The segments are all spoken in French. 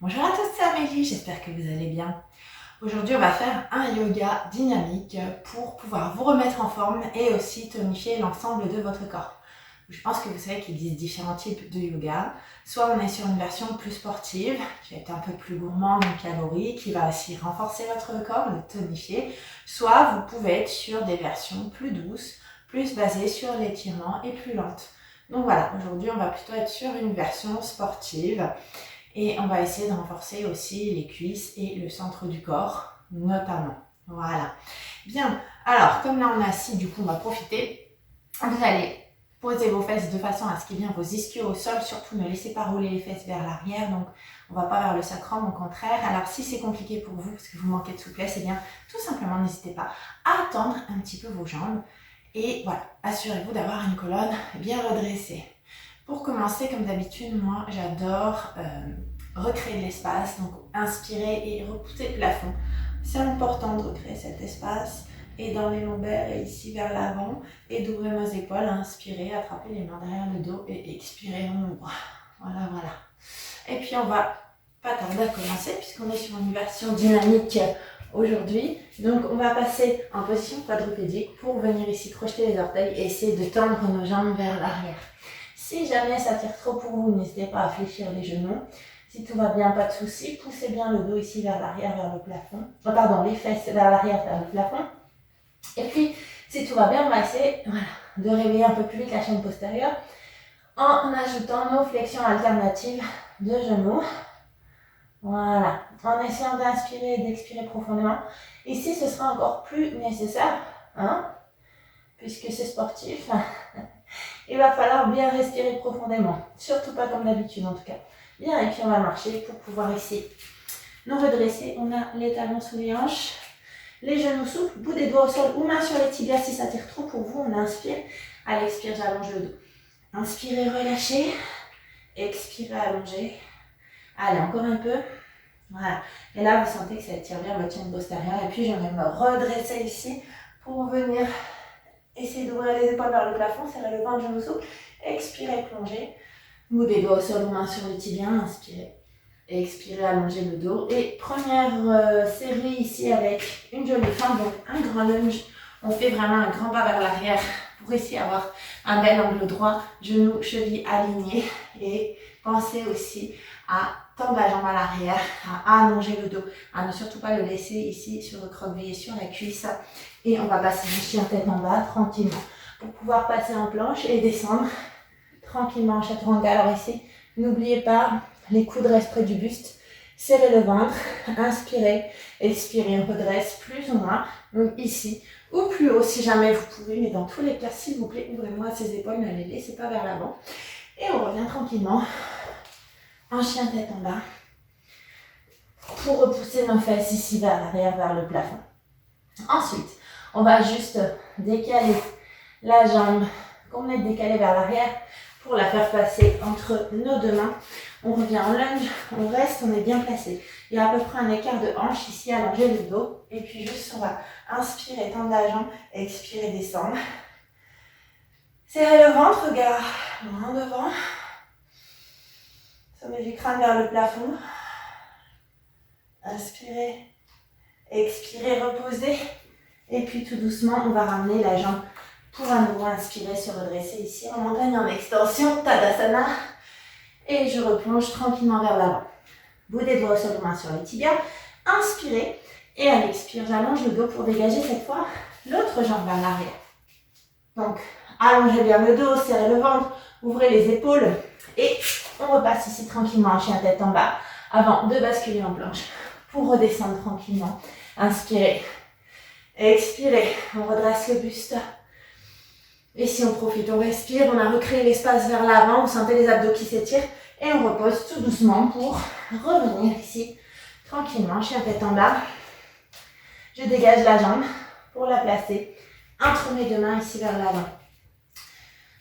Bonjour à tous, c'est Amélie, j'espère que vous allez bien. Aujourd'hui, on va faire un yoga dynamique pour pouvoir vous remettre en forme et aussi tonifier l'ensemble de votre corps. Je pense que vous savez qu'il existe différents types de yoga. Soit on est sur une version plus sportive, qui va être un peu plus gourmande en calories, qui va aussi renforcer votre corps, le tonifier. Soit vous pouvez être sur des versions plus douces, plus basées sur l'étirement et plus lentes. Donc voilà, aujourd'hui, on va plutôt être sur une version sportive. Et on va essayer de renforcer aussi les cuisses et le centre du corps, notamment. Voilà. Bien, alors, comme là on est assis, du coup, on va profiter. Vous allez poser vos fesses de façon à ce qu'il y ait vos ischios au sol. Surtout, ne laissez pas rouler les fesses vers l'arrière. Donc, on ne va pas vers le sacrum, au contraire. Alors, si c'est compliqué pour vous, parce que vous manquez de souplesse, eh bien, tout simplement, n'hésitez pas à tendre un petit peu vos jambes. Et voilà, assurez-vous d'avoir une colonne bien redressée. Pour commencer, comme d'habitude, moi, j'adore recréer de l'espace. Donc, inspirer et repousser le plafond. C'est important de recréer cet espace. Et dans les lombaires et ici vers l'avant. Et d'ouvrir nos épaules. Inspirer, attraper les mains derrière le dos. Et expirer, on ouvre. Voilà, voilà. Et puis, on va pas tarder à commencer puisqu'on est sur une version dynamique aujourd'hui. Donc, on va passer en position quadrupédique pour venir ici crocheter les orteils et essayer de tendre nos jambes vers l'arrière. Si jamais ça tire trop pour vous, n'hésitez pas à fléchir les genoux. Si tout va bien, pas de souci. Poussez bien le dos ici vers l'arrière, vers le plafond. Oh, pardon, les fesses vers l'arrière, vers le plafond. Et puis, si tout va bien, on va essayer de réveiller un peu plus vite la chaîne postérieure en ajoutant nos flexions alternatives de genoux. Voilà. En essayant d'inspirer et d'expirer profondément. Ici, ce sera encore plus nécessaire, puisque c'est sportif. Il va falloir bien respirer profondément. Surtout pas comme d'habitude en tout cas. Bien, et puis on va marcher pour pouvoir ici nous redresser. On a les talons sous les hanches, les genoux souples, bout des doigts au sol ou main sur les tibias si ça tire trop pour vous. On inspire. À l'expire, j'allonge le dos. Inspirez, relâchez. Expirez, allongez. Allez, encore un peu. Voilà. Et là, vous sentez que ça tire bien votre chaîne postérieure. Et puis, je vais me redresser ici pour venir essayer d'ouvrir les épaules vers le plafond, serrer le ventre, genoux souples. Expirez, plongez. Bout des doigts au sol ou main sur le tibia, inspirez. Expirez, allongez le dos. Et première série ici avec une jolie forme, donc un grand lunge. On fait vraiment un grand pas vers l'arrière pour essayer d'avoir un bel angle droit, genoux, chevilles alignés. Et pensez aussi à tendre la jambe à l'arrière, à allonger le dos, à ne surtout pas le laisser ici sur le croque-pied, sur la cuisse. Et on va passer le chien tête en bas tranquillement pour pouvoir passer en planche et descendre tranquillement en chaturanga. Alors ici, n'oubliez pas, les coudes restent près du buste. Serrez le ventre, inspirez, expirez, on redresse plus ou moins. Donc ici, ou plus haut si jamais vous pouvez, mais dans tous les cas, s'il vous plaît, ouvrez-moi ces épaules, ne les laissez pas vers l'avant. Et on revient tranquillement en chien tête en bas pour repousser nos fesses ici vers l'arrière, vers le plafond. Ensuite, on va juste décaler la jambe, qu'on est décalée vers l'arrière pour la faire passer entre nos deux mains. On revient en lunge, on reste, on est bien placé. Il y a à peu près un écart de hanche ici, allonger le dos. Et puis juste, on va inspirer, tendre la jambe, expirer, descendre. Serrez le ventre, regard loin devant. Sommet du crâne vers le plafond. Inspirez, expirez, reposez. Et puis tout doucement, on va ramener la jambe pour à nouveau inspirer, se redresser ici en montagne en extension, Tadasana. Et je replonge tranquillement vers l'avant. Bout des doigts au sol, main sur les tibias. Inspirez. Et à l'expire, j'allonge le dos pour dégager cette fois l'autre jambe vers l'arrière. Donc, allongez bien le dos, serrez le ventre, ouvrez les épaules. Et on repasse ici tranquillement en chien tête en bas avant de basculer en planche pour redescendre tranquillement. Inspirez. Expirez. On redresse le buste. Et si on profite, on respire, on a recréé l'espace vers l'avant, vous sentez les abdos qui s'étirent et on repose tout doucement pour revenir ici, tranquillement, chien tête en bas. Je dégage la jambe pour la placer entre mes deux mains ici vers l'avant.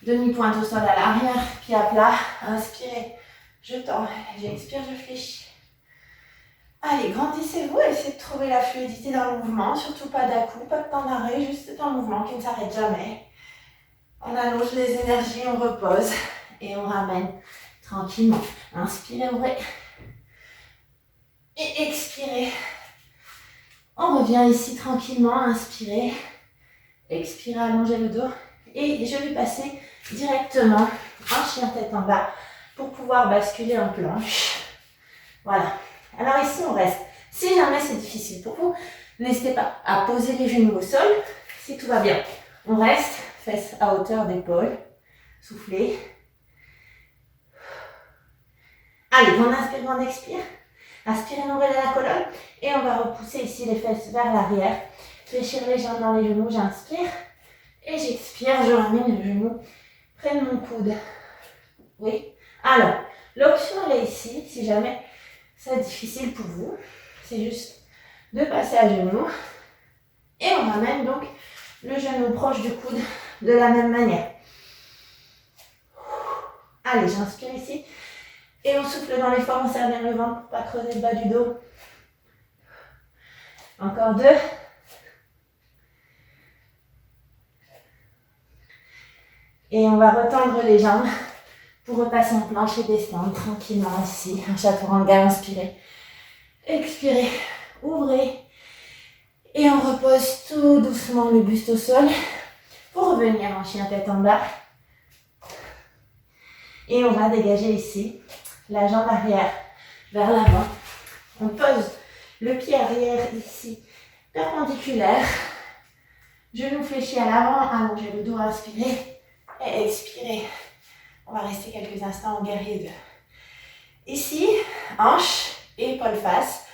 Demi-pointe au sol à l'arrière, pied à plat, inspirez, je tends, j'expire, je fléchis. Allez, grandissez-vous, essayez de trouver la fluidité dans le mouvement, surtout pas d'à-coup, pas de temps d'arrêt, juste un mouvement qui ne s'arrête jamais. On allonge les énergies, on repose et on ramène tranquillement. Inspirez, ouvrez. Et expirez. On revient ici tranquillement, inspirez. Expirez, allongez le dos. Et je vais passer directement en chien tête en bas pour pouvoir basculer en planche. Voilà. Alors ici, on reste. Si jamais c'est difficile pour vous, n'hésitez pas à poser les genoux au sol. Si tout va bien, on reste, fesses à hauteur d'épaule. Soufflez. Allez, on inspire, on expire. Inspirez, nombril à la colonne. Et on va repousser ici les fesses vers l'arrière. Fléchir les jambes dans les genoux, j'inspire. Et j'expire, je ramène le genou près de mon coude. Oui. Alors, l'option elle est ici, si jamais c'est difficile pour vous. C'est juste de passer à genoux. Et on ramène donc le genou proche du coude de la même manière. Allez, j'inspire ici. Et on souffle dans l'effort, on serre bien le ventre pour ne pas creuser le bas du dos. Encore 2. Et on va retendre les jambes pour repasser en planche et descendre tranquillement ici. Un chaturanga, inspirez. Expirez, ouvrez. Et on repose tout doucement le buste au sol pour revenir en chien tête en bas. Et on va dégager ici la jambe arrière vers l'avant. On pose le pied arrière ici, perpendiculaire. Genou fléchi à l'avant, allongez le dos, inspirez. Et expirez. On va rester quelques instants en guerrier 2. Ici, hanche, épaule face.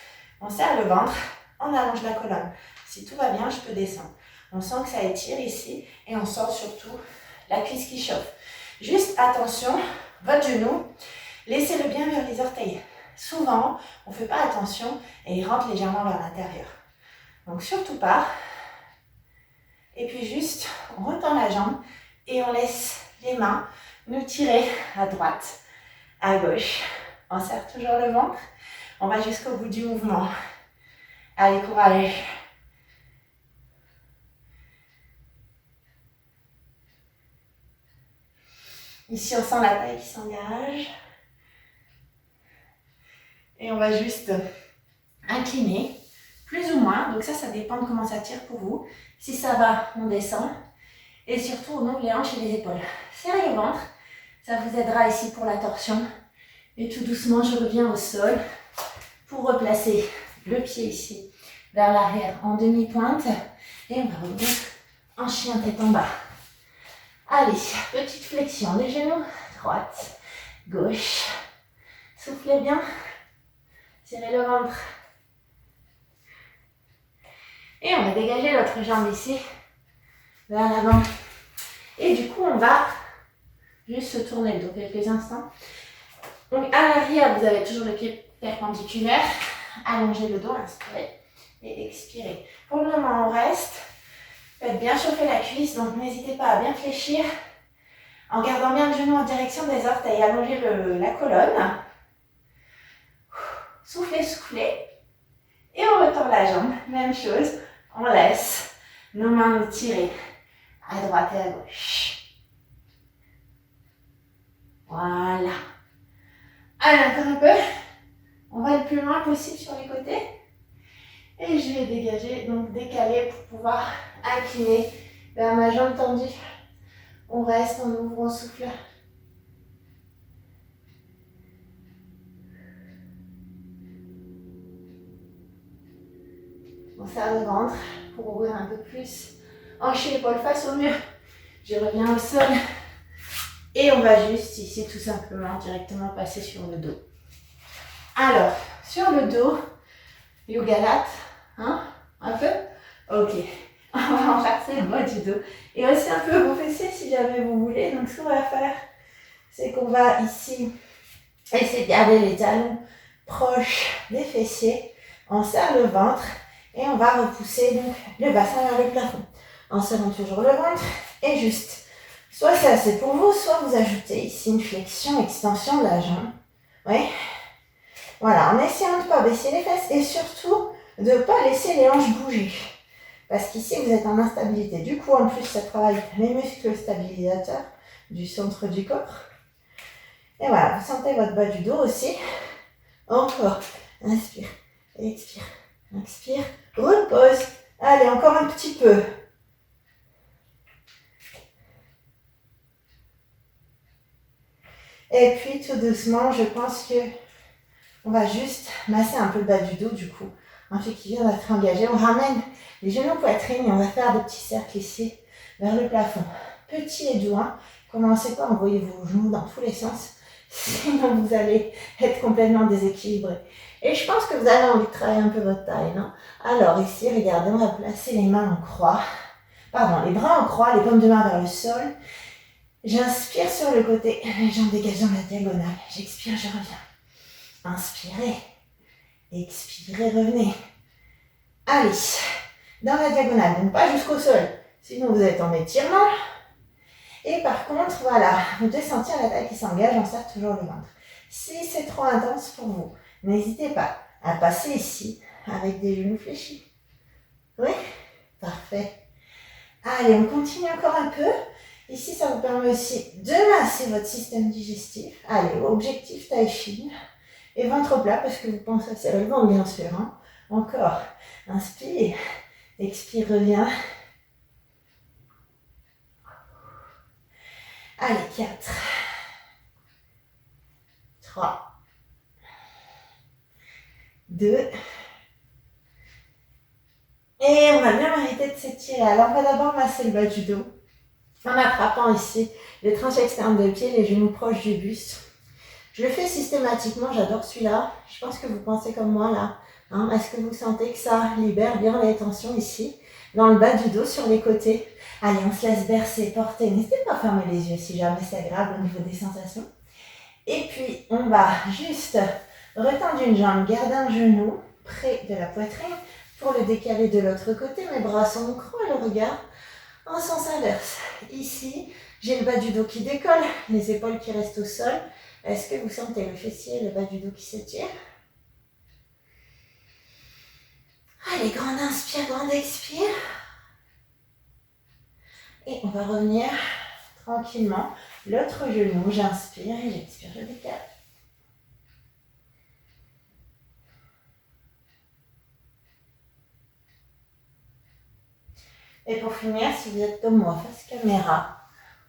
On serre le ventre, on allonge la colonne. Si tout va bien, je peux descendre. On sent que ça étire ici et on sent surtout la cuisse qui chauffe. Juste attention, votre genou, laissez-le bien vers les orteils. Souvent, on ne fait pas attention et il rentre légèrement vers l'intérieur. Donc surtout pas. Et puis juste, on retend la jambe. Et on laisse les mains nous tirer à droite, à gauche. On serre toujours le ventre. On va jusqu'au bout du mouvement. Allez, courage. Ici, on sent la taille qui s'engage. Et on va juste incliner, plus ou moins. Donc ça dépend de comment ça tire pour vous. Si ça va, on descend. Et surtout, on ouvre les hanches et les épaules. Serrez le ventre. Ça vous aidera ici pour la torsion. Et tout doucement, je reviens au sol pour replacer le pied ici vers l'arrière en demi-pointe. Et on va revenir en chien tête en bas. Allez, petite flexion des genoux. Droite, gauche. Soufflez bien. Tirez le ventre. Et on va dégager l'autre jambe ici vers l'avant. Et du coup, on va juste se tourner le dos quelques instants. Donc, à l'arrière, vous avez toujours le pied perpendiculaire. Allongez le dos, inspirez et expirez. Pour le moment, on reste. Faites bien chauffer la cuisse, donc n'hésitez pas à bien fléchir en gardant bien le genou en direction des orteils. Allongez la colonne. Soufflez, soufflez. Et on retend la jambe. Même chose. On laisse nos mains nous tirer à droite et à gauche. Voilà. Allez, encore un peu. On va le plus loin possible sur les côtés. Et je vais dégager, donc décaler pour pouvoir incliner vers ma jambe tendue. On reste, on ouvre, on souffle. On serre le ventre pour ouvrir un peu plus. Hanche et épaule face au mur. Je reviens au sol. Et on va juste ici tout simplement directement passer sur le dos. Alors, sur le dos, yoga lat, hein, un peu. Ok, on va renforcer le bas du dos. Et aussi un peu vos fessiers si jamais vous voulez. Donc ce qu'on va faire, c'est qu'on va ici essayer de garder les talons proches des fessiers. On serre le ventre et on va repousser donc le bassin vers le plafond. En serrant toujours le ventre et juste. Soit c'est assez pour vous, soit vous ajoutez ici une flexion, extension de la jambe. Oui. Voilà, en essayant de ne pas baisser les fesses et surtout de ne pas laisser les hanches bouger. Parce qu'ici, vous êtes en instabilité. Du coup, en plus, ça travaille les muscles stabilisateurs du centre du corps. Et voilà, vous sentez votre bas du dos aussi. Encore. Inspire. Expire. Inspire. Repose. Allez, encore un petit peu. Et puis tout doucement, je pense que on va juste masser un peu le bas du dos du coup. Un fait qui vient d'être engagé. On ramène les genoux poitrine et on va faire des petits cercles ici vers le plafond. Petit et doux. Hein. Commencez pas à envoyer vos genoux dans tous les sens. Sinon vous allez être complètement déséquilibré. Et je pense que vous avez envie de travailler un peu votre taille, non? Alors ici, regardez, on va placer les mains en croix. Pardon, les bras en croix, les paumes de main vers le sol. J'inspire sur le côté, les jambes dégageant la diagonale. J'expire, je reviens. Inspirez. Expirez, revenez. Allez, dans la diagonale, donc pas jusqu'au sol. Sinon vous êtes en étirement. Et par contre, voilà, vous devez sentir la taille qui s'engage, on serre toujours le ventre. Si c'est trop intense pour vous, n'hésitez pas à passer ici avec des genoux fléchis. Oui? Parfait. Allez, on continue encore un peu. Ici, ça vous permet aussi de masser votre système digestif. Allez, objectif taille fine. Et ventre plat parce que vous pensez à serrer le ventre, bien sûr. Hein. Encore. Inspire. Expire, reviens. Allez, 4. 3. 2. Et on a bien mérité de s'étirer. Alors, on va d'abord masser le bas du dos. En attrapant ici les tranches externes de pied, les genoux proches du buste. Je le fais systématiquement, j'adore celui-là. Je pense que vous pensez comme moi là. Hein, est-ce que vous sentez que ça libère bien les tensions ici, dans le bas du dos, sur les côtés? Allez, on se laisse bercer, porter. N'hésitez pas à fermer les yeux si jamais c'est agréable au niveau des sensations. Et puis, on va juste retendre une jambe, garder un genou près de la poitrine pour le décaler de l'autre côté. Mes bras sont au creux et le regard en sens inverse. Ici, j'ai le bas du dos qui décolle, les épaules qui restent au sol. Est-ce que vous sentez le fessier et le bas du dos qui s'étire? Allez, grande inspire, grande expire. Et on va revenir tranquillement. L'autre genou, j'inspire et j'expire, je décale. Et pour finir, si vous êtes comme moi, face caméra,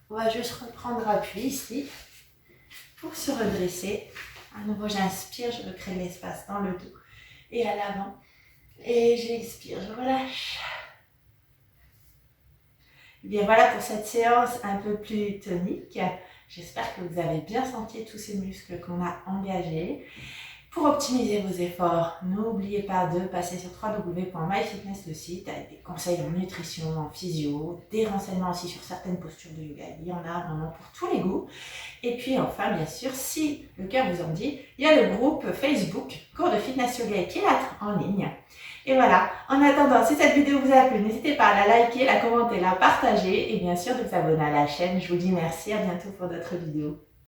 on va juste reprendre appui ici pour se redresser. À nouveau, j'inspire, je recrée de l'espace dans le dos et à l'avant. Et j'expire, je relâche. Et bien voilà pour cette séance un peu plus tonique. J'espère que vous avez bien senti tous ces muscles qu'on a engagés. Pour optimiser vos efforts, n'oubliez pas de passer sur www.myfitness, le site, avec des conseils en nutrition, en physio, des renseignements aussi sur certaines postures de yoga. Il y en a vraiment pour tous les goûts. Et puis enfin, bien sûr, si le cœur vous en dit, il y a le groupe Facebook Cours de Fitness Yoga et Pilates en ligne. Et voilà, en attendant, si cette vidéo vous a plu, n'hésitez pas à la liker, la commenter, la partager et bien sûr de vous abonner à la chaîne. Je vous dis merci, à bientôt pour d'autres vidéos.